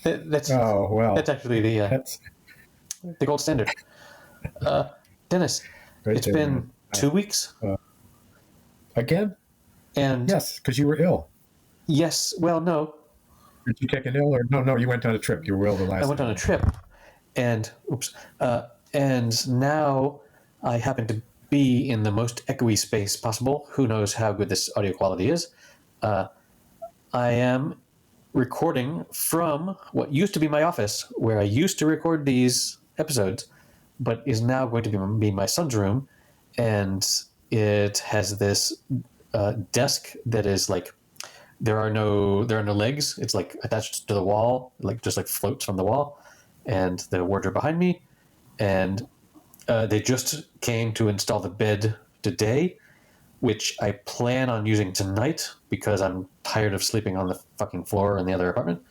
that's Oh, well. that's actually That's the gold standard. Dennis, right it's there, been man. 2 weeks, Again? and Yes, because you were ill. yes, well, no, Did you take an ill? Or no, you went on a trip. You were ill the last I went on a time. trip, and and now I happen to be in the most echoey space possible. Who knows how good this audio quality is? I am recording from what used to be my office, where I used to record these episodes, but is now going to be my son's room, and it has this desk that is like there are no legs. It's like attached to the wall, like just like floats from the wall, and the wardrobe behind me, and they just came to install the bed today, which I plan on using tonight because I'm tired of sleeping on the fucking floor in the other apartment.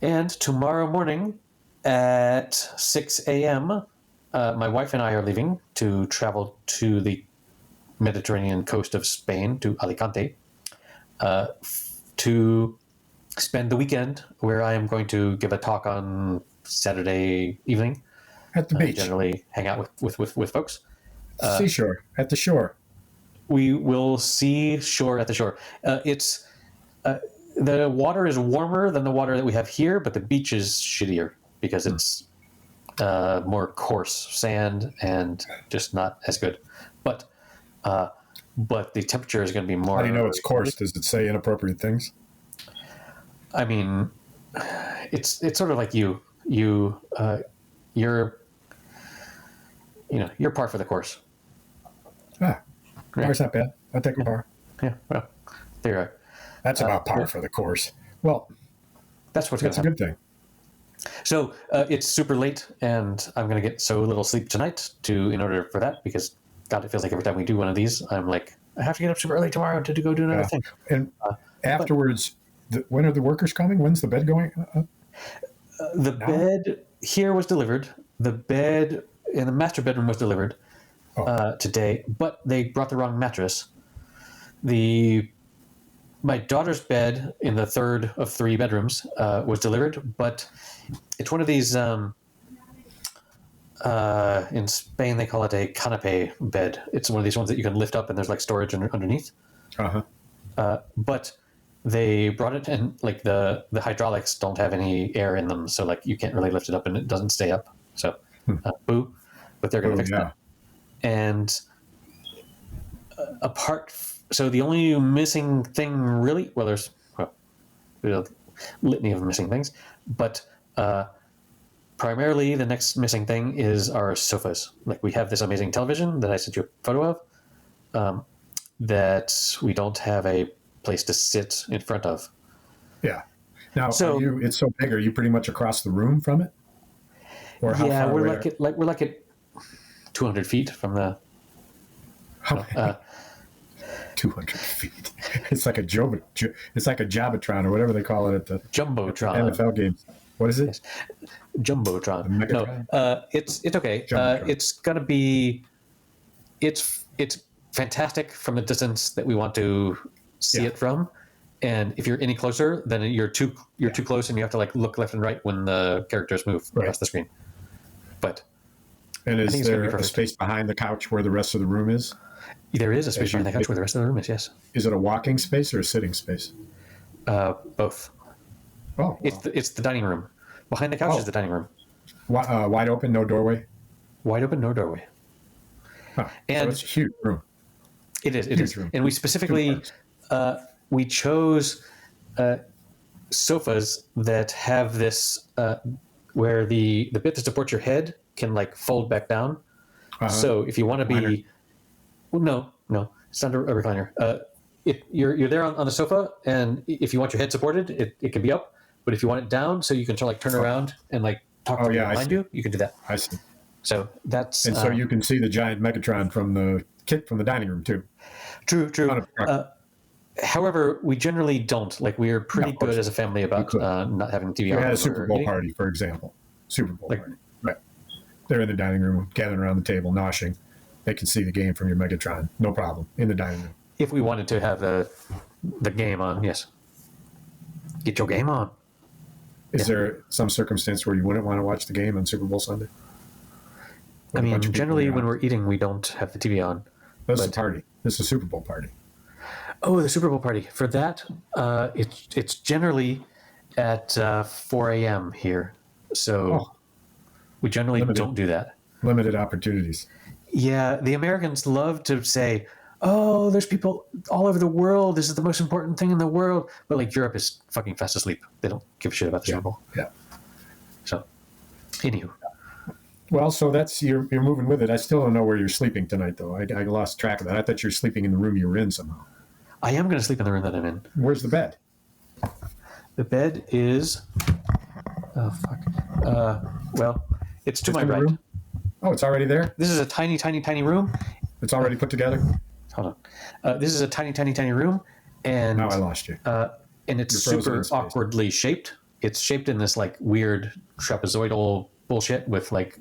And tomorrow morning at 6 a.m., my wife and I are leaving to travel to the Mediterranean coast of Spain, to Alicante, to spend the weekend, where I am going to give a talk on Saturday evening. At the beach. Generally hang out with folks. Seashore. At the shore. We will see shore at the shore. It's the water is warmer than the water that we have here, but the beach is shittier because it's more coarse sand and just not as good. But the temperature is going to be more. How do you know it's coarse? Does it say inappropriate things? I mean, it's sort of like you're par for the course. Par's not bad. I'll take a par. Yeah, well, there you are. That's about par for the course. Well, that's what's going to happen. That's a good thing. So it's super late, and I'm going to get so little sleep tonight in order for that, because God, it feels like every time we do one of these, I'm like, I have to get up super early tomorrow to go do another thing. And afterwards, when are the workers coming? When's the bed going up? The bed here was delivered. The bed in the master bedroom was delivered today, but they brought the wrong mattress. My daughter's bed in the third of 3 bedrooms was delivered, but it's one of these, in Spain they call it a canapé bed. It's one of these ones that you can lift up and there's like storage underneath. But they brought it, and like the hydraulics don't have any air in them, so like you can't really lift it up and it doesn't stay up. So boo, but they're going to fix that. And so the only missing thing really, there's a litany of missing things, but primarily the next missing thing is our sofas. Like, we have this amazing television that I sent you a photo of, that we don't have a place to sit in front of. Yeah. Now, it's so big. Are you pretty much across the room from it? Or how far we're away we're like at 200 feet from the. 200 feet. It's like a Jobotron or whatever they call it at the Jumbotron NFL games. What is it? Yes. Jumbotron. No, it's okay. It's gonna be. It's fantastic from the distance that we want to see it from, and if you're any closer, then you're too close, and you have to like look left and right when the characters move across the screen. And is there a space behind the couch where the rest of the room is? There is a space behind the couch where the rest of the room is. Yes. Is it a walking space or a sitting space? Both. Oh, it's the dining room. Behind the couch is the dining room. Wide open, no doorway. Wide open, no doorway. Huh. And so it's a huge room. It is. Room. And we specifically we chose sofas that have this where the bit to support your head can like fold back down. So if you want to be, no, it's not a recliner. You're there on the sofa, and if you want your head supported, it can be up. But if you want it down, so you can turn around and like talk to people behind you can do that. I see. So that's so you can see the giant Megatron from the dining room too. True. However, we generally don't. Like, we're pretty good as a family about not having TV on. We had a Super Bowl party, for example. Super Bowl party. Right. They're in the dining room, gathering around the table, noshing. they can see the game from your Megatron, no problem, in the dining room. If we wanted to have the game on, yes. Get your game on. Is there some circumstance where you wouldn't want to watch the game on Super Bowl Sunday? I mean, generally when we're eating, we don't have the TV on. That's a party. This is a Super Bowl party. Oh, the Super Bowl party. For that, it's generally at 4 a.m. here. So we generally don't do that. Limited opportunities. Yeah, the Americans love to say, oh, there's people all over the world. This is the most important thing in the world. But like Europe is fucking fast asleep. They don't give a shit about the Super Bowl. Yeah. So, anywho. Well, so that's you're moving with it. I still don't know where you're sleeping tonight, though. I lost track of that. I thought you were sleeping in the room you were in somehow. I am going to sleep in the room that I'm in. Where's the bed? The bed is... Oh, fuck. Well, it's to my right. Room? Oh, it's already there? This is a tiny, tiny, tiny room. It's already put together? Hold on. This is a tiny, tiny, tiny room. And now I lost you. And it's super awkwardly shaped. It's shaped in this like weird trapezoidal bullshit with like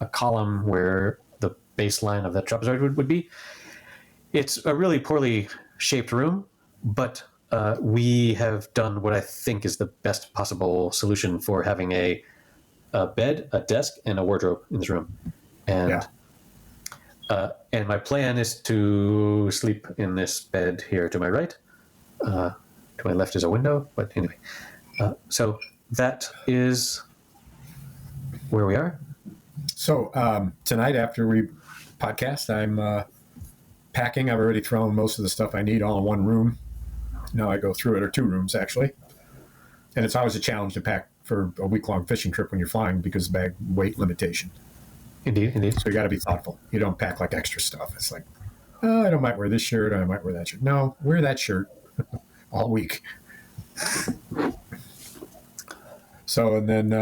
a column where the baseline of that trapezoid would be. It's a really poorly shaped room, but we have done what I think is the best possible solution for having a bed, a desk, and a wardrobe in this room. And and my plan is to sleep in this bed here to my right. To my left is a window, but anyway. So that is where we are. So tonight after we podcast, I'm packing. I've already thrown most of the stuff I need all in one room. Now I go through it, or two rooms actually. And it's always a challenge to pack for a week-long fishing trip when you're flying because of bag weight limitation. Indeed. So you got to be thoughtful. You don't pack like extra stuff. It's like, oh, I might wear this shirt, or I might wear that shirt. No, wear that shirt all week. So, and then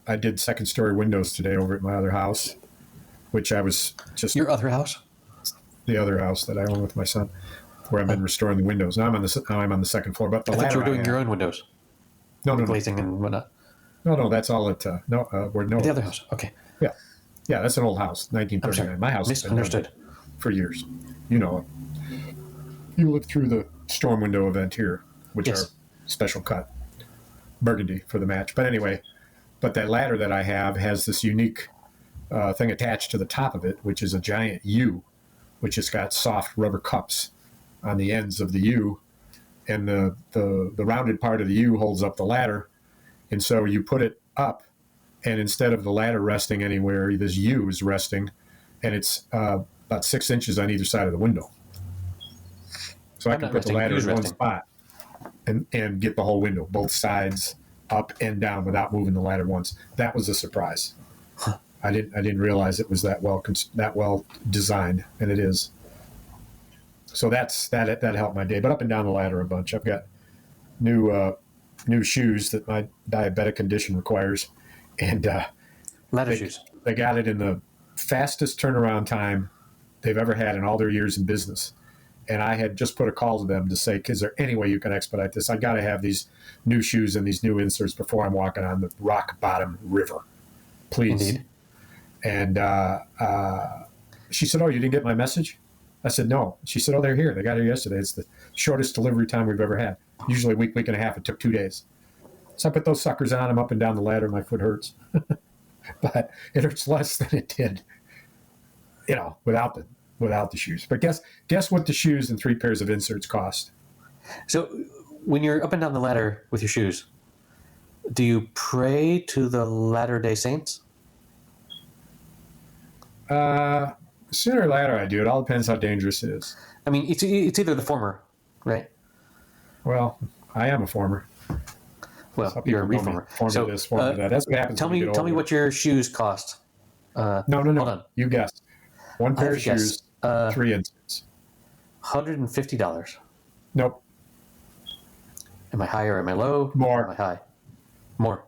I did second-story windows today over at my other house, which I was just... Your other house? The other house that I own with my son, where I've been restoring the windows. Now I'm on the second floor. But I thought you were doing your own windows. No. Glazing and whatnot. No, that's all at... we're the other house, okay. Yeah, that's an old house, 1939. My house has been misunderstood for years. You know, you lived through the storm window event here, which are special cut burgundy for the match. But anyway, that ladder that I have has this unique thing attached to the top of it, which is a giant U, which has got soft rubber cups on the ends of the U, and the rounded part of the U holds up the ladder, and so you put it up. And instead of the ladder resting anywhere, this U is resting, and it's about 6 inches on either side of the window. So I can put the ladder in one spot and get the whole window, both sides, up and down, without moving the ladder once. That was a surprise. Huh. I didn't realize it was that well designed, and it is. So that helped my day. But up and down the ladder a bunch. I've got new shoes that my diabetic condition requires. And ladder shoes. They got it in the fastest turnaround time they've ever had in all their years in business. And I had just put a call to them to say, is there any way you can expedite this? I got to have these new shoes and these new inserts before I'm walking on the rock bottom river. Please. Indeed. And she said, oh, you didn't get my message? I said, no. She said, oh, they're here. They got here yesterday. It's the shortest delivery time we've ever had. Usually a week and a half. It took 2 days. So I put those suckers on. I'm up and down the ladder. My foot hurts. But it hurts less than it did, without the shoes. But guess what the shoes and 3 pairs of inserts cost? So when you're up and down the ladder with your shoes, do you pray to the Latter-day Saints? Sooner or later I do. It all depends how dangerous it is. I mean, it's either the former, right? Well, I am a former. Well, you're a reformer. So, this, that. That's what happens. Tell me what your shoes cost. No. Hold on. You guessed. 1 pair of shoes, 3 inserts. $150. Nope. Am I high or am I low? More. Am I high? More.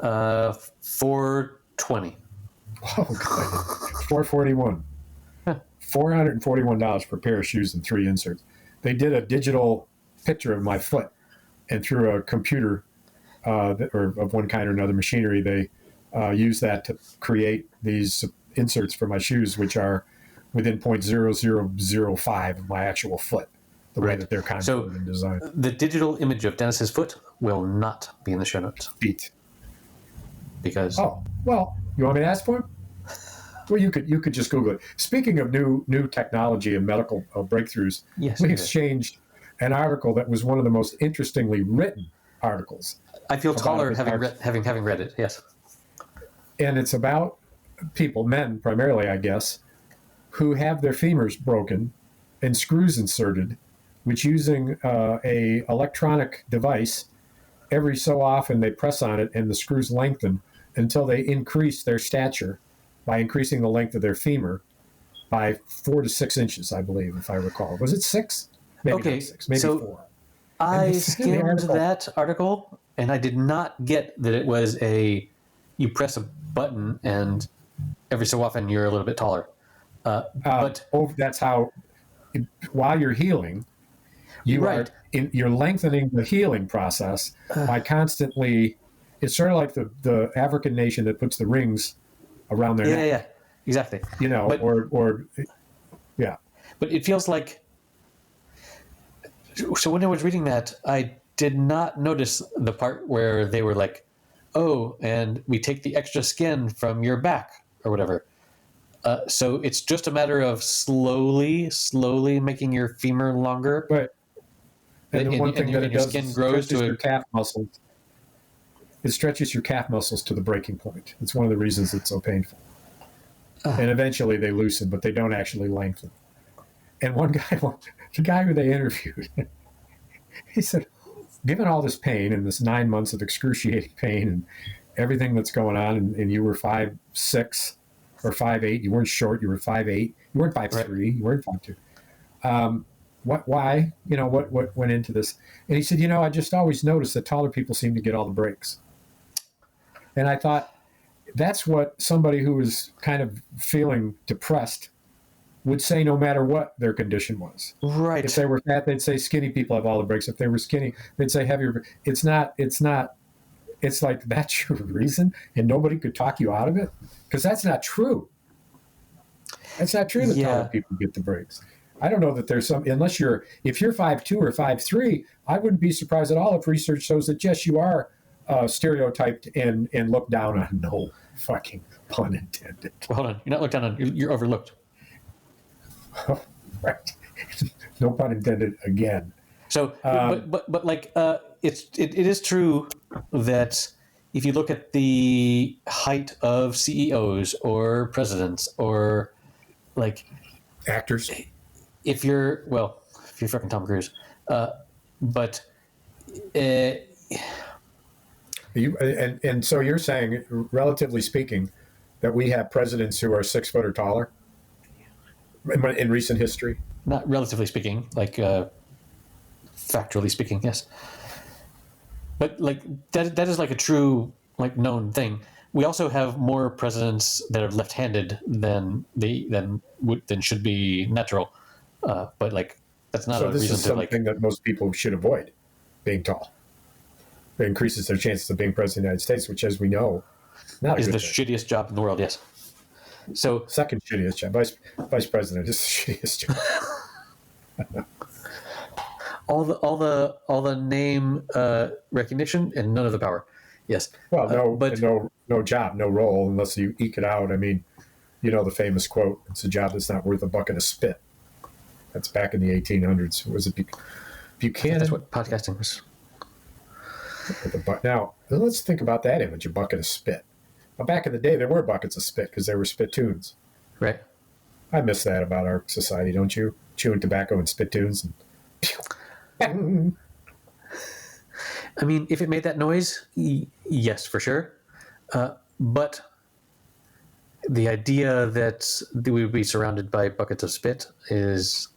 $420. Oh, God. $441. $441 per pair of shoes and 3 inserts. They did a digital picture of my foot, and through a computer or of one kind or another machinery, they use that to create these inserts for my shoes, which are within 0.0005 of my actual foot, the way that they're contoured and designed. The digital image of Dennis's foot will not be in the show notes. Feet. Because... Oh, well, you want me to ask for him? Well, you could just Google it. Speaking of new technology and medical breakthroughs, we exchanged an article that was one of the most interestingly written articles. I feel taller having read it, yes. And it's about people, men primarily, I guess, who have their femurs broken and screws inserted, which using a electronic device, every so often they press on it and the screws lengthen until they increase their stature by increasing the length of their femur by 4 to 6 inches, I believe, if I recall. Was it 6? Maybe not 6, maybe 4. I skimmed that article, and I did not get that it was you press a button and every so often you're a little bit taller. But that's how, while you're healing, you're lengthening the healing process by constantly. It's sort of like the African nation that puts the rings around their neck. Yeah, exactly. But it feels like. So when I was reading that, I did not notice the part where they were like, "Oh, and we take the extra skin from your back or whatever." So it's just a matter of slowly making your femur longer. Right. And the one thing that it does skin grows to your calf muscles. It stretches your calf muscles to the breaking point. It's one of the reasons it's so painful. And eventually they loosen, but they don't actually lengthen. And one guy, the guy who they interviewed, he said, given all this pain and this 9 months of excruciating pain and everything that's going on, and you were 5'6" or 5'8", you weren't short, you were 5'8", you weren't 5'3", you weren't 5'2". Why? What went into this? And he said, I just always noticed that taller people seem to get all the breaks. And I thought, that's what somebody who was kind of feeling depressed would say no matter what their condition was. Right. If they were fat, they'd say skinny people have all the breaks. If they were skinny, they'd say heavier. It's like, that's your reason and nobody could talk you out of it? Because that's not true. That's not true that taller people get the breaks. I don't know that there's some, if you're 5'2" or 5'3", I wouldn't be surprised at all if research shows that, yes, you are stereotyped and looked down on. No fucking pun intended. Well, hold on. You're not looked down on. You're overlooked. Right. No pun intended again. So, but like, it is true that if you look at the height of CEOs or presidents or like actors, if you're fucking Tom Cruise, but so you're saying, relatively speaking, that we have presidents who are 6 foot or taller in recent history? Not relatively speaking, like factually speaking, yes. But like that is like a true known thing. We also have more presidents that are left-handed than should be natural. But like that's not a reason to like. So this is something that most people should avoid, being tall. It increases their chances of being president of the United States, which, as we know, is the shittiest job in the world. Yes. So second shittiest job. Vice president is the shittiest job. all the name recognition and none of the power. Yes. Well, no job, no role unless you eke it out. I mean, the famous quote: "It's a job that's not worth a bucket of spit." That's back in the 1800s. Was it Buchanan? That's what podcasting was. Now, let's think about that image: a bucket of spit. Well, back in the day, there were buckets of spit because there were spittoons. Right. I miss that about our society, don't you? Chewing tobacco and spittoons. And I mean, if it made that noise, yes, for sure. But the idea that we would be surrounded by buckets of spit is,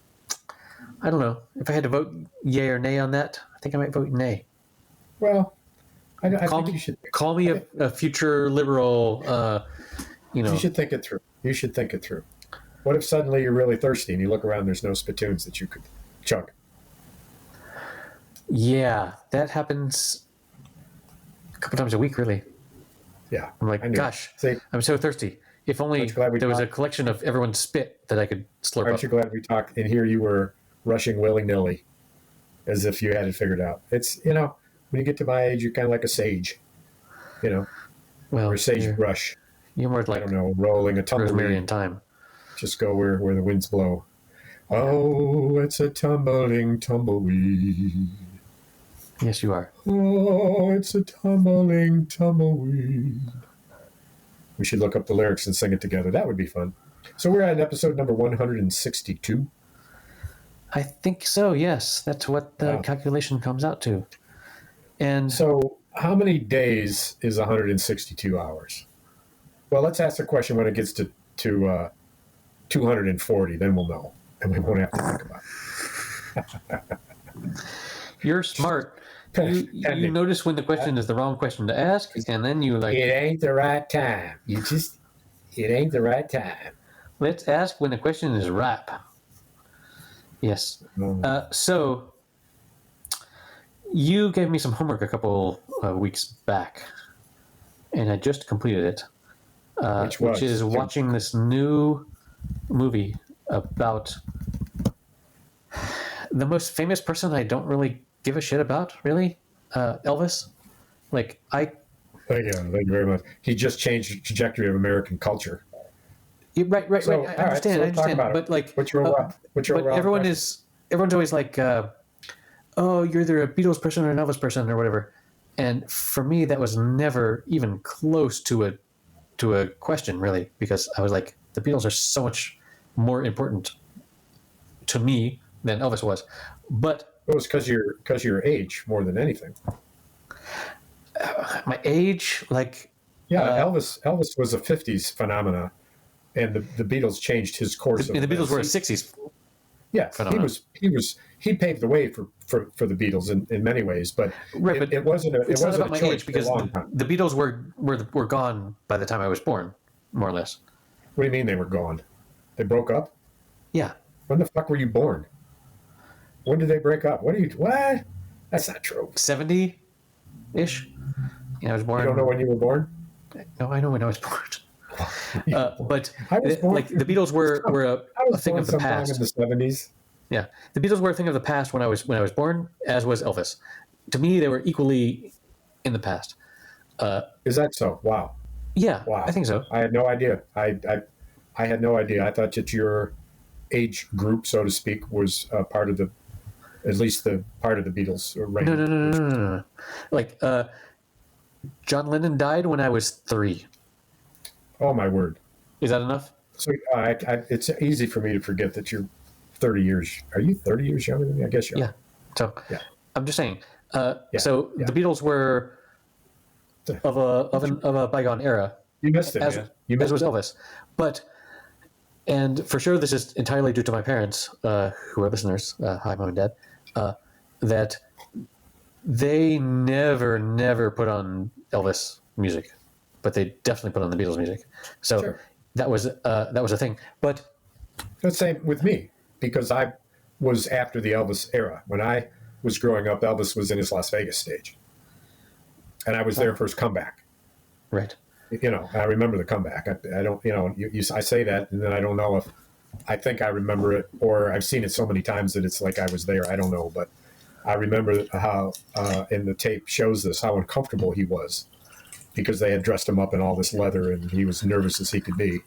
I don't know. If I had to vote yay or nay on that, I think I might vote nay. Well, I think you should. Call me a future liberal, You should think it through. What if suddenly you're really thirsty and you look around and there's no spittoons that you could chug? Yeah, that happens a couple times a week, really. Yeah. I'm like, gosh, I'm so thirsty. If only there was a collection of everyone's spit that I could slurp up. Aren't you glad we talked? And here you were rushing willy-nilly as if you had it figured out. It's, when you get to my age, you're kind of like a sage, well, or a sagebrush. You're more like, I don't know, rolling a tumbleweed. Rosemary in Time. Just go where the winds blow. Oh, it's a tumbling tumbleweed. Yes, you are. Oh, it's a tumbling tumbleweed. We should look up the lyrics and sing it together. That would be fun. So we're at episode number 162. I think so, yes. That's what the calculation comes out to. And so how many days is 162 hours? Well, let's ask the question when it gets to 240. Then we'll know. And we won't have to think about it. You're smart. You notice when the question is the wrong question to ask, and then you like... It ain't the right time. It ain't the right time. Let's ask when the question is ripe. Yes. So, you gave me some homework a couple weeks back, and I just completed it, which is watching this new movie about the most famous person I don't really give a shit about, really, Elvis. Thank you very much. He just changed the trajectory of American culture. Right. I understand. But what's your everyone's always like, oh, you're either a Beatles person or an Elvis person or whatever. And for me, that was never even close to a question, really, because I was like, the Beatles are so much more important to me than Elvis was. But it was because your age more than anything. My age, Elvis was a '50s phenomena, and the Beatles changed his course. The Beatles were a '60s. Yeah, phenomenon. He paved the way for the Beatles in many ways, but it wasn't about my choice age because the Beatles were gone by the time I was born, more or less. What do you mean they were gone? They broke up? Yeah. When the fuck were you born? When did they break up? What? That's not true. 70-ish. I was born. You don't know when you were born? No, I know when I was born. But the Beatles were a thing of the past. In the 70s. Yeah, the Beatles were a thing of the past when I was born, as was Elvis. To me, they were equally in the past. Is that so? Wow. Yeah, wow. I think so. I had no idea. I had no idea. I thought that your age group, so to speak, was part of at least the part of the Beatles. No. Like, John Lennon died when I was 3. Oh, my word. Is that enough? So it's easy for me to forget that you're 30 years. Are you 30 years younger than me? I guess you are. Yeah. So, I'm just saying. The Beatles were of a bygone era. You missed it, as was Elvis. And for sure, this is entirely due to my parents, who are listeners. Hi, Mom and Dad. That they never put on Elvis music, but they definitely put on the Beatles music. So that was a thing. But the same with me, because I was after the Elvis era. When I was growing up, Elvis was in his Las Vegas stage, and I was there for his comeback. Right. I remember the comeback. I don't. I say that, and then I don't know if I think I remember it, or I've seen it so many times that it's like I was there. I don't know, but I remember how, and the tape shows this, how uncomfortable he was, because they had dressed him up in all this leather, and he was nervous as he could be.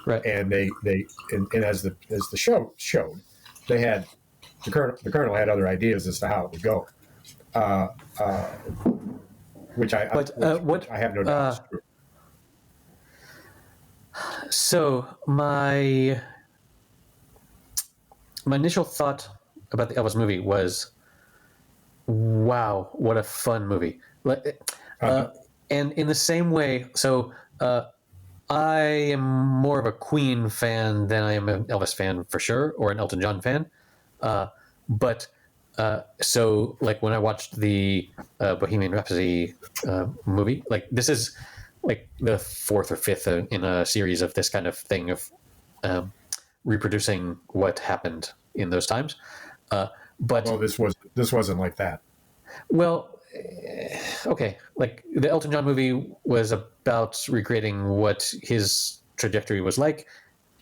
Right. And and as the show showed, they had the colonel had other ideas as to how it would go, which I have no doubt is true. So my initial thought about the Elvis movie was, wow, what a fun movie. And in the same way, so I am more of a Queen fan than I am an Elvis fan for sure, or an Elton John fan. But so like when I watched the Bohemian Rhapsody movie, like this is like the 4th or 5th in a series of this kind of thing of reproducing what happened in those times. But this wasn't like that. Well, okay, like the Elton John movie was about recreating what his trajectory was like,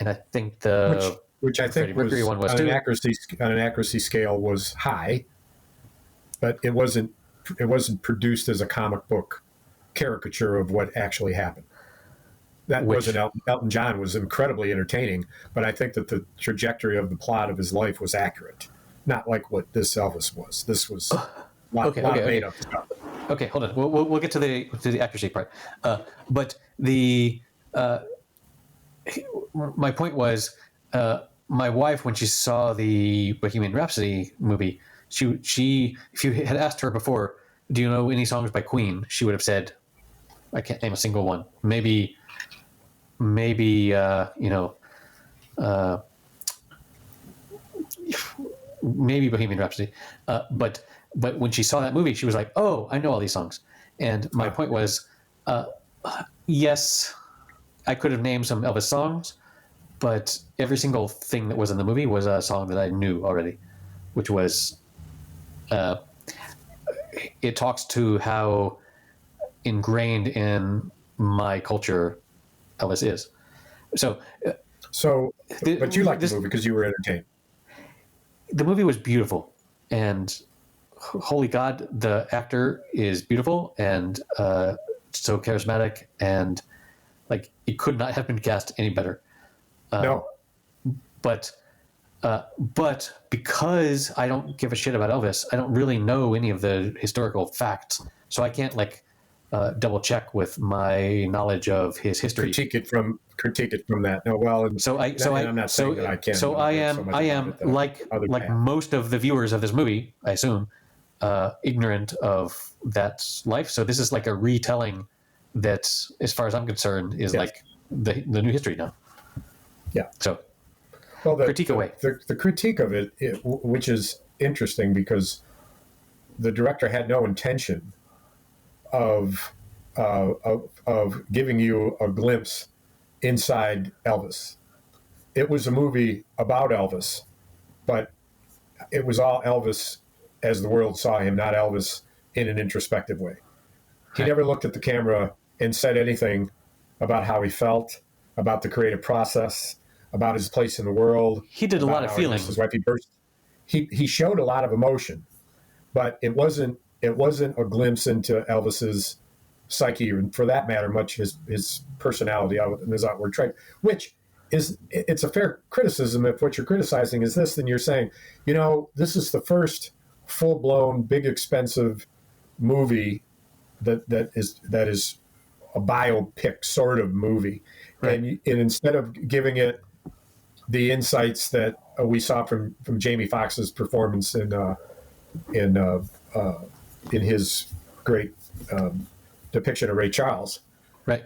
and I think the which I Freddie think Mercury was one was on too. an accuracy scale was high, but it wasn't produced as a comic book caricature of what actually happened. That wasn't Elton John was incredibly entertaining, but I think that the trajectory of the plot of his life was accurate, not like what this Elvis was. This was a lot of made up stuff. Okay, hold on. We'll get to the accuracy part, but the my point was, my wife, when she saw the Bohemian Rhapsody movie, she if you had asked her before, do you know any songs by Queen, she would have said, I can't name a single one. Maybe maybe Bohemian Rhapsody, but when she saw that movie, she was like, oh, I know all these songs. And my point was, yes, I could have named some Elvis songs, but every single thing that was in the movie was a song that I knew already, which was, it talks to how ingrained in my culture Elvis is. But you liked the movie because you were entertained. The movie was beautiful, and holy God, the actor is beautiful and so charismatic, and like it could not have been cast any better. No, but because I don't give a shit about Elvis, I don't really know any of the historical facts, so I can't double check with my knowledge of his history. Critique it from that. No, well, I'm not saying that I can. So I am like most of the viewers of this movie, I assume, ignorant of that life. So this is like a retelling that, as far as I'm concerned, is like the new history now. Yeah. So, critique away. The critique of it, which is interesting because the director had no intention of giving you a glimpse inside Elvis. It was a movie about Elvis, but it was all Elvis as the world saw him, not Elvis in an introspective way. He never looked at the camera and said anything about how he felt, about the creative process, about his place in the world. He did a lot of feeling. He showed a lot of emotion, but it wasn't a glimpse into Elvis's psyche, or for that matter, much his personality and his outward trait, which it's a fair criticism. If what you're criticizing is this, then you're saying, this is the first full-blown, big, expensive movie that is a biopic sort of movie. Right. And instead of giving it the insights that we saw from Jamie Foxx's performance in his great depiction of Ray Charles, right?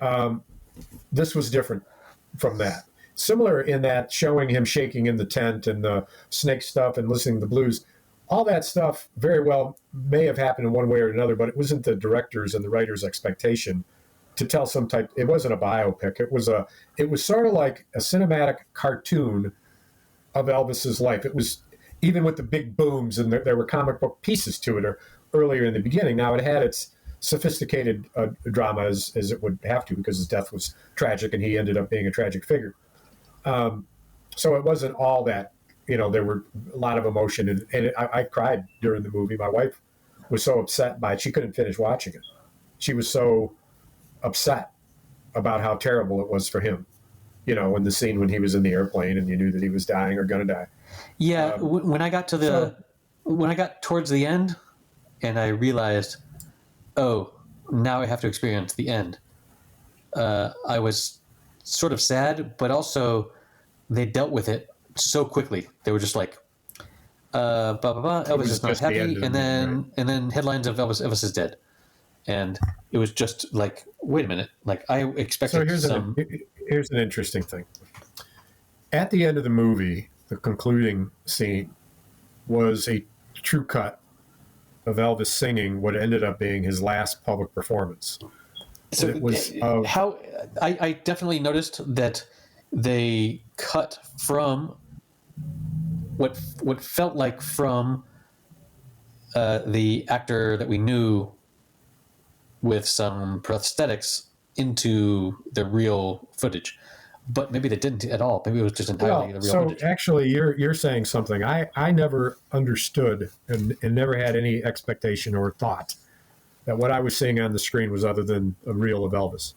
This was different from that. Similar in that showing him shaking in the tent and the snake stuff and listening to the blues, all that stuff very well may have happened in one way or another, but it wasn't the director's and the writer's expectation to tell some type. It wasn't a biopic. It was sort of like a cinematic cartoon of Elvis's life. It was, even with the big booms, and there were comic book pieces to it earlier in the beginning. Now it had its sophisticated drama as it would have to, because his death was tragic and he ended up being a tragic figure. So it wasn't all that, there were a lot of emotion, and I cried during the movie. My wife was so upset by it, she couldn't finish watching it. She was so upset about how terrible it was for him, in the scene when he was in the airplane and you knew that he was dying or going to die. Yeah. When I got when I got towards the end and I realized, oh, now I have to experience the end, I was sort of sad, but also they dealt with it so quickly. They were just like, blah, blah, blah, Elvis is not happy, and then headlines of Elvis is dead. And it was just like, wait a minute, like I expected here's an interesting thing. At the end of the movie, the concluding scene was a true cut of Elvis singing what ended up being his last public performance. So it was how I definitely noticed that they cut from what felt like from the actor that we knew with some prosthetics into the real footage. but maybe they didn't at all. Maybe it was just entirely the real so footage. actually, you're saying something I never understood and never had any expectation or thought that what I was seeing on the screen was other than a reel of Elvis.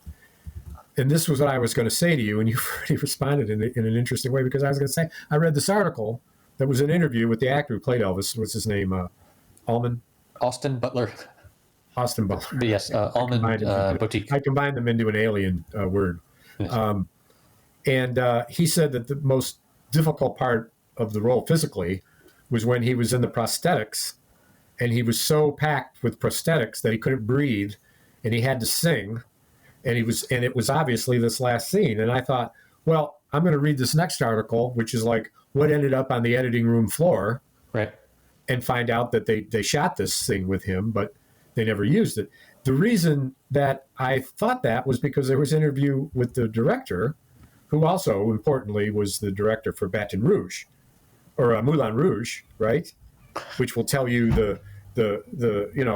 And this was what I was going to say to you, and you already responded in an interesting way, because I was going to say, I read this article that was an interview with the actor who played Elvis. What's his name? Austin Butler. Austin Butler. Yes, Almond Boutique. I combined them into an alien word. Yes. And he said that the most difficult part of the role physically was when he was in the prosthetics, and he was so packed with prosthetics that he couldn't breathe, and he had to sing. And it was obviously this last scene. And I thought, well, I'm going to read this next article, which is like what ended up on the editing room floor, Right. and find out that they shot this thing with him, but they never used it. The reason that I thought that was because there was an interview with the director, who also, importantly, was the director for Baton Rouge, or Moulin Rouge, right? Which will tell you the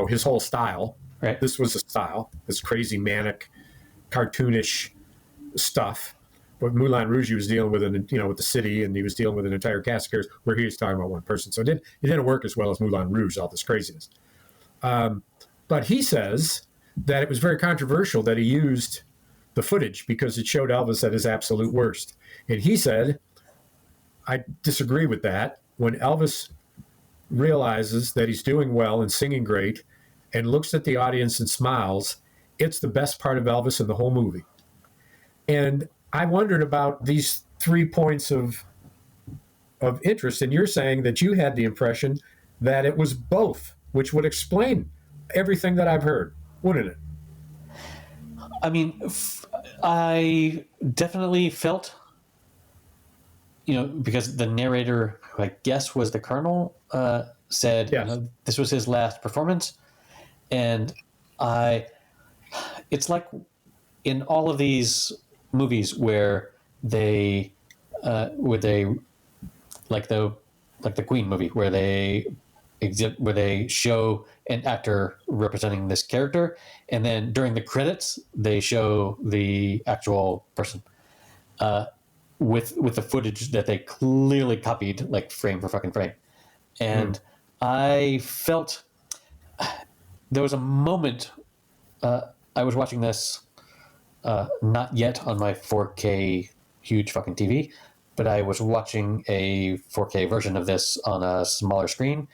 his whole style. Right. This was a style, this crazy manic, cartoonish stuff. But Moulin Rouge, he was dealing with with the city, and he was dealing with an entire cast of characters where he was talking about one person. So it didn't work as well as Moulin Rouge, all this craziness. But he says that it was very controversial that he used the footage because it showed Elvis at his absolute worst. And he said, I disagree with that. When Elvis realizes that he's doing well and singing great and looks at the audience and smiles, it's the best part of Elvis in the whole movie. And I wondered about these 3 points of interest, and you're saying that you had the impression that it was both, which would explain everything that I've heard, wouldn't it? I mean, I definitely felt, because the narrator, who I guess was the Colonel, said Yes. This was his last performance, and it's like in all of these movies where they like the Queen movie where they show an actor representing this character, and then during the credits they show the actual person with the footage that they clearly copied, like frame for fucking frame. And I felt there was a moment I was watching this not yet on my 4K huge fucking TV, but I was watching a 4K version of this on a smaller screen,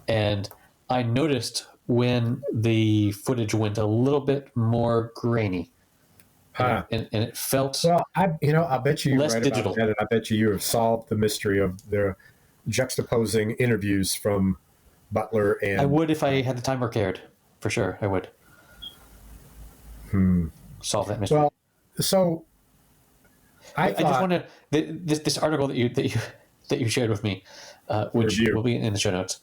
and I noticed when the footage went a little bit more grainy, and it felt I bet you less right digital. about that, and I bet you have solved the mystery of the juxtaposing interviews from Butler and. I would if I had the time or cared, for sure. I would solve that mystery. Well, so I just want to this article that you shared with me, which Review. will be in the show notes.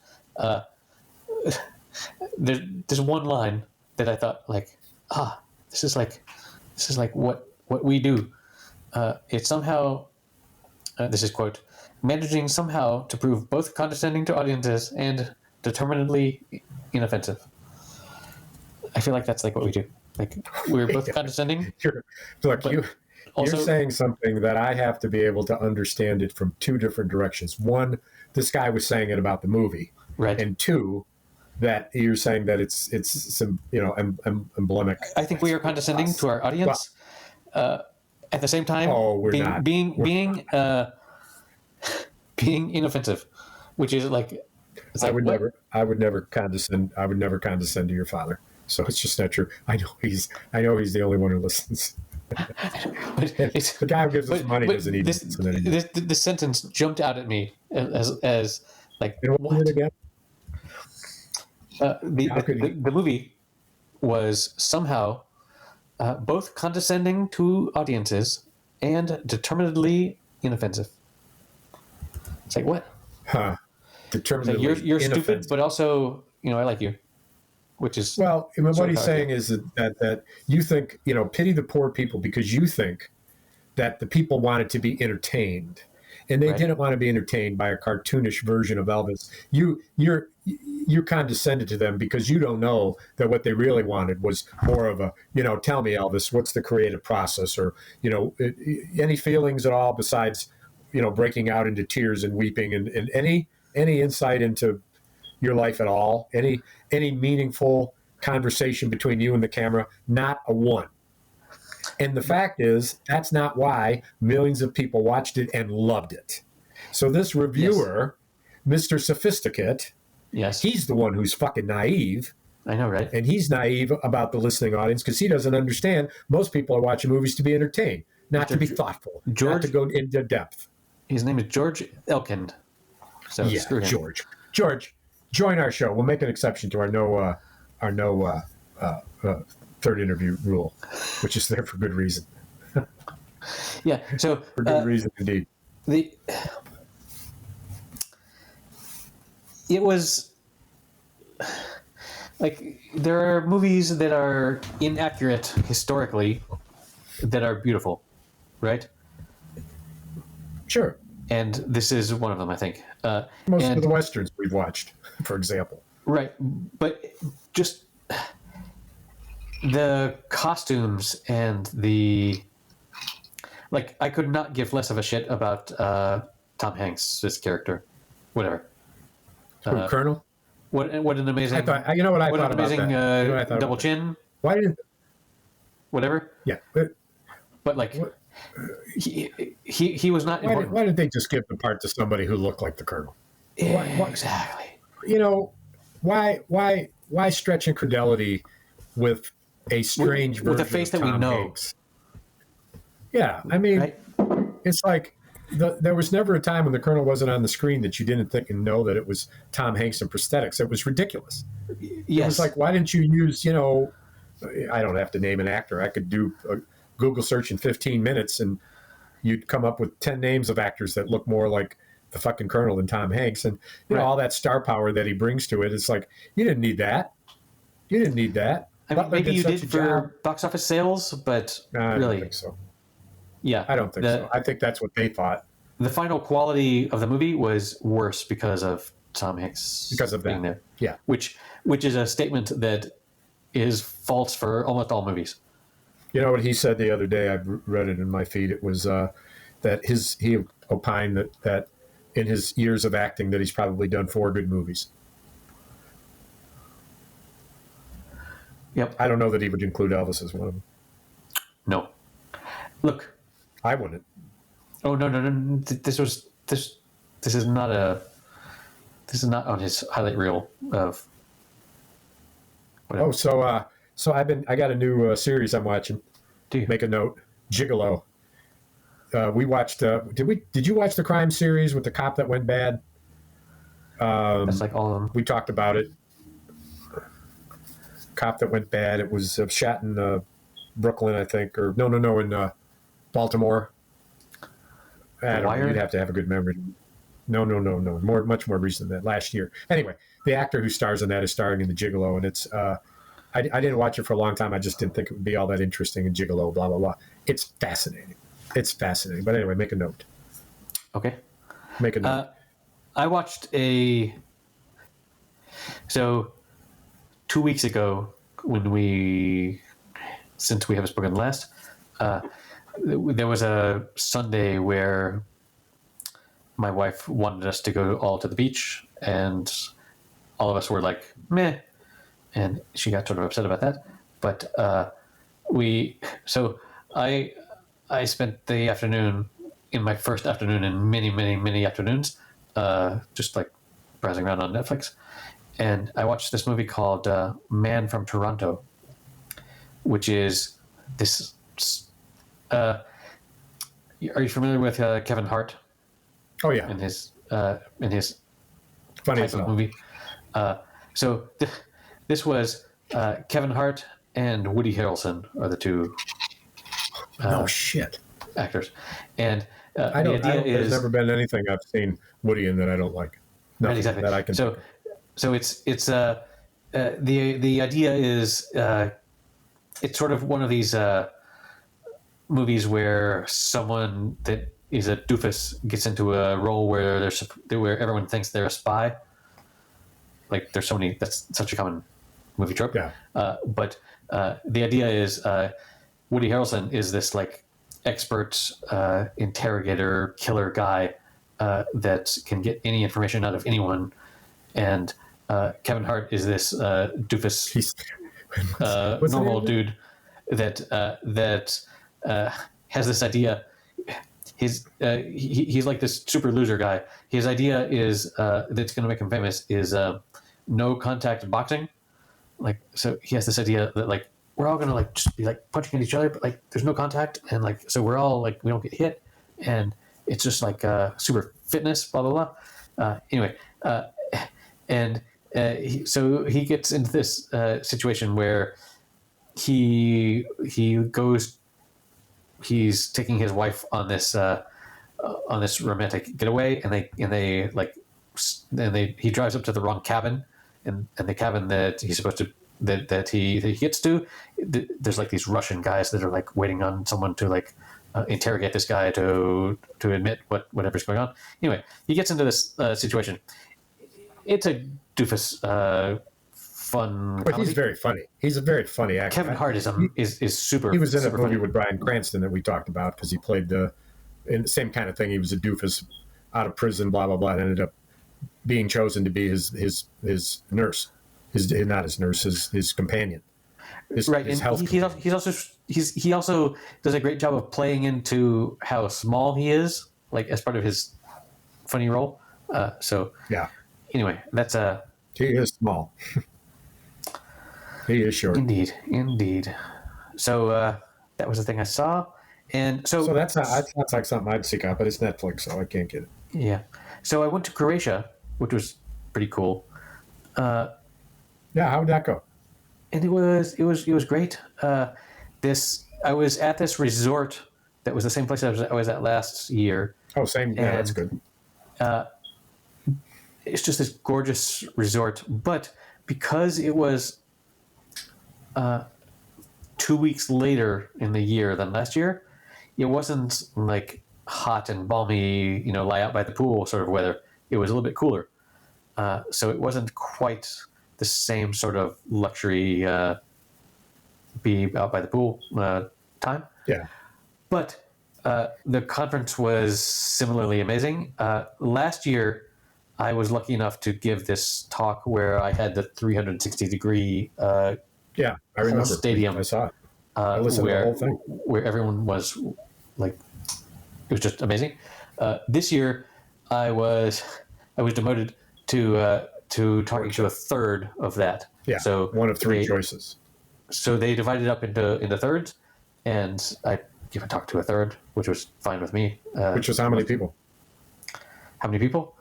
There's one line that I thought this is like what we do. It's somehow this is quote, managing somehow to prove both condescending to audiences and determinedly inoffensive. I feel like that's like what we do. Like we're both condescending. You're saying something that I have to be able to understand it from two different directions. One, this guy was saying it about the movie, right? And two, that you're saying that it's some emblematic. I think we are condescending to our audience. At the same time, we're not. being inoffensive, which is like I would never condescend to your father. So it's just not true. I know he's the only one who listens. The guy who gives us money doesn't even listen anymore. This sentence jumped out at me as like, what? Again? The movie was somehow both condescending to audiences and determinedly inoffensive. It's like, what? Huh. Determinedly like you're stupid, but also, I like you. Which is what he's saying is that you think, pity the poor people because you think that the people wanted to be entertained, and they didn't want to be entertained by a cartoonish version of Elvis. you condescended to them because you don't know that what they really wanted was more of a, tell me, Elvis, what's the creative process, or, any feelings at all besides, breaking out into tears and weeping, and any insight into your life at all, any meaningful conversation between you and the camera, not a one. And the fact is, that's not why millions of people watched it and loved it. So this reviewer, Mr. Sophisticate, yes, he's the one who's fucking naive. I know, right? And he's naive about the listening audience because he doesn't understand most people are watching movies to be entertained, not to be thoughtful, not to go into depth. His name is George Elkind. So screw him. George, join our show. We'll make an exception to our no third interview rule, which is there for good reason. Yeah, so for good reason indeed. It was like, there are movies that are inaccurate historically that are beautiful, right? Sure. And this is one of them, I think. Most of the westerns we've watched, for example. Right, but just the costumes and I could not give less of a shit about Tom Hanks' character, whatever. Colonel? What an amazing! I thought, you know what I thought about that? You know what I thought double about chin. Why didn't? Whatever. Yeah, but like, he was not. Why did they just give the part to somebody who looked like the Colonel? Why, exactly. Why stretch incredulity with a strange version with a face of that Tom we know? Hanks? Yeah, I mean, right? It's like there was never a time when the Colonel wasn't on the screen that you didn't think and know that it was Tom Hanks and prosthetics. It was ridiculous. Yes. It was like, why didn't you use, I don't have to name an actor. I could do a Google search in 15 minutes and you'd come up with 10 names of actors that look more like the fucking Colonel than Tom Hanks. And, all that star power that he brings to it. It's like, you didn't need that. I mean, maybe you did for box office sales, but no, I really. don't think so. Yeah. I don't think so. I think that's what they thought. The final quality of the movie was worse because of Tom Hanks being there. Yeah. Which is a statement that is false for almost all movies. You know what he said the other day? I read it in my feed. It was that he opined that in his years of acting that he's probably done 4 good movies. Yep. I don't know that he would include Elvis as one of them. No. Look. I wouldn't. Oh no! This is not on his highlight reel of. Whatever. Oh, so I got a new series I'm watching. Do you? Make a note, Gigolo. We watched. Did you watch the crime series with the cop that went bad? That's like all of them. We talked about it. Cop that went bad. It was shot in Brooklyn, I think, or no, in Baltimore. I don't know, you'd have to have a good memory. No. Much more recent than that. Last year. Anyway, the actor who stars in that is starring in the Gigolo, and it's. I didn't watch it for a long time. I just didn't think it would be all that interesting in Gigolo. Blah blah blah. It's fascinating. But anyway, make a note. Okay. Make a note. I watched So 2 weeks ago, since we haven't spoken last, there was a Sunday where my wife wanted us to go all to the beach, and all of us were like, meh, and she got sort of upset about that. But I spent the afternoon, in my first afternoon in many, many, many afternoons, just like browsing around on Netflix, and I watched this movie called Man from Toronto, which is this. Are you familiar with Kevin Hart? Oh yeah, in his funny type of movie. So this was Kevin Hart and Woody Harrelson are the two. No shit. Actors, and there's never been anything I've seen Woody in that I don't like. Right, exactly. That I can. So it's the idea is it's sort of one of these movies where someone that is a doofus gets into a role where everyone thinks they're a spy, like there's so many. That's such a common movie trope. Yeah. But the idea is Woody Harrelson is this like expert interrogator killer guy that can get any information out of anyone, and Kevin Hart is this doofus normal dude that has this idea. He's like this super loser guy. His idea is that's going to make him famous is no contact boxing. Like, so he has this idea that like we're all going to like just be like punching at each other, but like there's no contact, and like so we're all like we don't get hit, and it's just like super fitness, blah blah blah. Anyway, so he gets into this situation where he's taking his wife on this romantic getaway, and he drives up to the wrong cabin, and the cabin that he's supposed to that he gets to, there's like these Russian guys that are like waiting on someone to like interrogate this guy to admit whatever's going on. Anyway, he gets into this situation. It's a doofus fun but comedy. he's very funny. He's a very funny actor. Kevin Hart is super. He was in a movie funny. with Bryan Cranston that we talked about because he played in the same kind of thing. He was a doofus out of prison, blah blah blah, and ended up being chosen to be his nurse, not his nurse, his companion. His health companion. He also does a great job of playing into how small he is, like as part of his funny role. So yeah. Anyway, that's he is small. He is short. Indeed. So that was the thing I saw, and so that's like something I'd seek out, but it's Netflix, so I can't get it. Yeah. So I went to Croatia, which was pretty cool. Yeah, how would that go? And it was great. I was at this resort that was the same place I was at last year. Oh, same. Yeah, that's good. It's just this gorgeous resort, but because it was 2 weeks later in the year than last year, it wasn't like hot and balmy, lie out by the pool sort of weather. It was a little bit cooler. So it wasn't quite the same sort of luxury be out by the pool time. Yeah. But the conference was similarly amazing. Last year, I was lucky enough to give this talk where I had the 360-degree yeah, I remember stadium. I saw it. I listened to the whole thing. Where everyone was like, it was just amazing. This year, I was demoted to talking to a third of that. Yeah, so one of three choices. So they divided up into thirds, and I gave a talk to a third, which was fine with me. Which was how many people? How many people?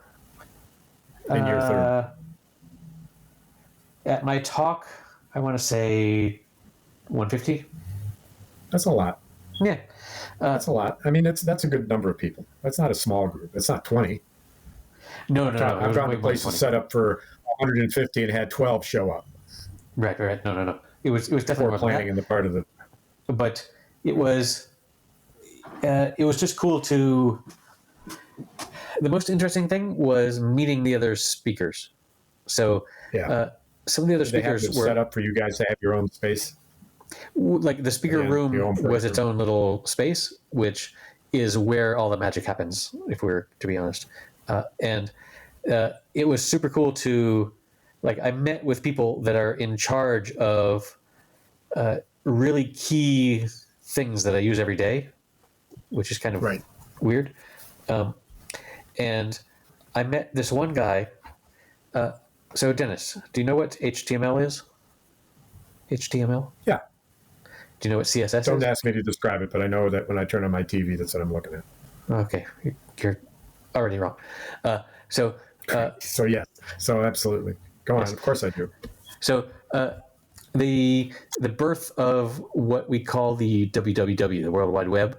In your third. At my talk, I want to say 150. That's a lot. Yeah. That's a lot. I mean, that's a good number of people. That's not a small group. It's not 20. No. I've gone to places set up for 150 and had 12 show up. Right. No. It was definitely more planning in the part of the. But it was just cool to. The most interesting thing was meeting the other speakers. So some of the other speakers were set up for you guys to have your own space. Like the speaker room was its own little space, which is where all the magic happens, if we're to be honest. And it was super cool to, like, I met with people that are in charge of really key things that I use every day, which is kind of weird. And I met this one guy. So, Dennis, do you know what HTML is? HTML? Yeah. Do you know what CSS is? Don't ask me to describe it, but I know that when I turn on my TV, that's what I'm looking at. Okay. You're already wrong. So yes. So absolutely. Go on. Of course I do. So the birth of what we call the WWW, the World Wide Web,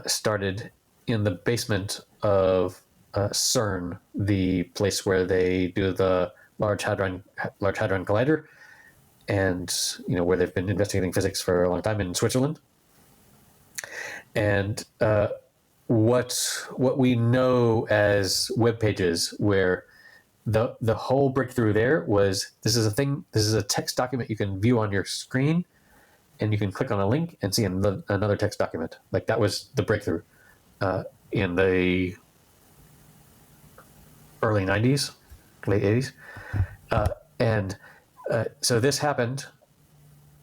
started in the basement of CERN, the place where they do the Large Hadron Collider, and where they've been investigating physics for a long time in Switzerland. And what we know as web pages, where the whole breakthrough there was this is a thing. This is a text document you can view on your screen, and you can click on a link and see another text document. Like that was the breakthrough in the early 90s, late 80s. And so this happened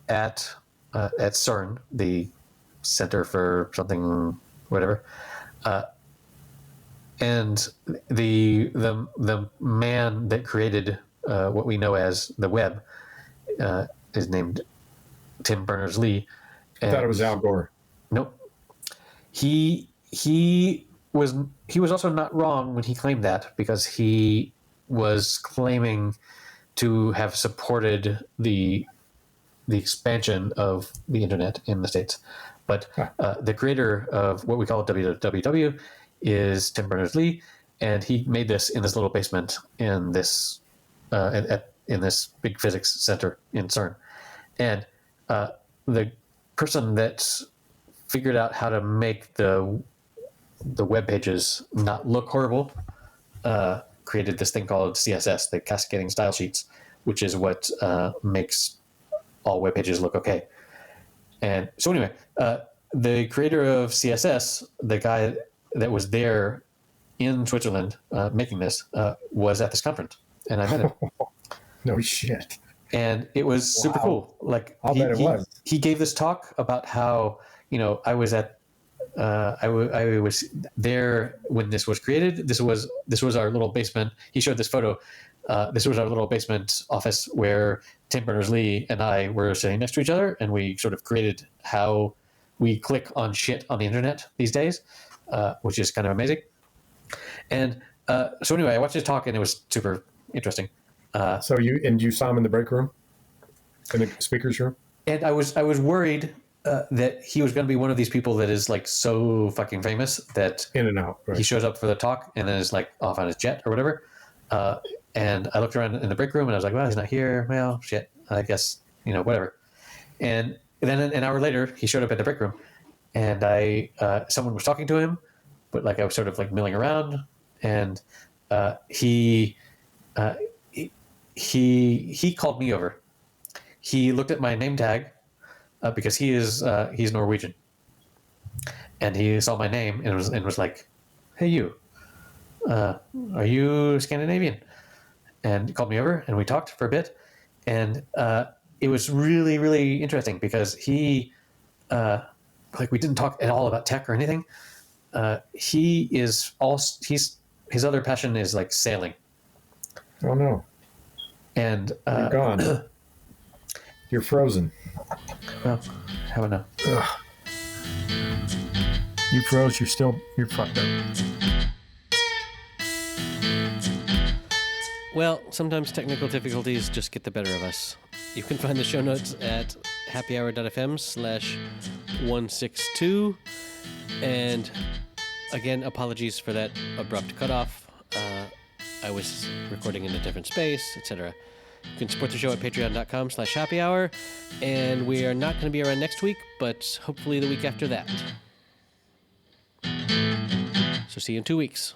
at CERN, the Center for something, whatever. And the man that created what we know as the web is named Tim Berners-Lee. I thought it was Al Gore. Nope. He was also not wrong when he claimed that, because he was claiming to have supported the expansion of the internet in the States. But the creator of what we call www is Tim Berners-Lee, and he made this in this little basement in this in this big physics center in CERN. And the person that figured out how to make the web pages not look horrible created this thing called CSS, the cascading style sheets, which is what makes all web pages look okay. And so anyway, the creator of CSS, the guy that was there in Switzerland making this, was at this conference, and I met him. No shit. And it was super cool. Like I'll bet it was. He gave this talk about how, I was at I was there when this was created. This was our little basement. He showed this photo. This was our little basement office where Tim Berners-Lee and I were sitting next to each other, and we sort of created how we click on shit on the internet these days, which is kind of amazing. And so anyway, I watched his talk, and it was super interesting. So you saw him in the break room, in the speaker's room, and I was worried that he was going to be one of these people that is like so fucking famous that in and out. Right. He shows up for the talk and then is like off on his jet or whatever. And I looked around in the break room and I was like, well, he's not here. Well, shit, I guess, whatever. And then an hour later, he showed up at the break room, and someone was talking to him, but like I was sort of like milling around, and he called me over. He looked at my name tag because he's Norwegian, and he saw my name and was like, "Hey, you, are you Scandinavian?" And he called me over, and we talked for a bit, and it was really, really interesting because he, we didn't talk at all about tech or anything. His other passion is like sailing. Oh no! And you're gone. You're frozen. Well, how about now? Ugh. You froze. You're fucked up. Well, sometimes technical difficulties just get the better of us. You can find the show notes at happyhour.fm/162. And again, apologies for that abrupt cutoff. I was recording in a different space, etc. You can support the show at patreon.com/happyhour. And we are not going to be around next week, but hopefully the week after that. So see you in 2 weeks.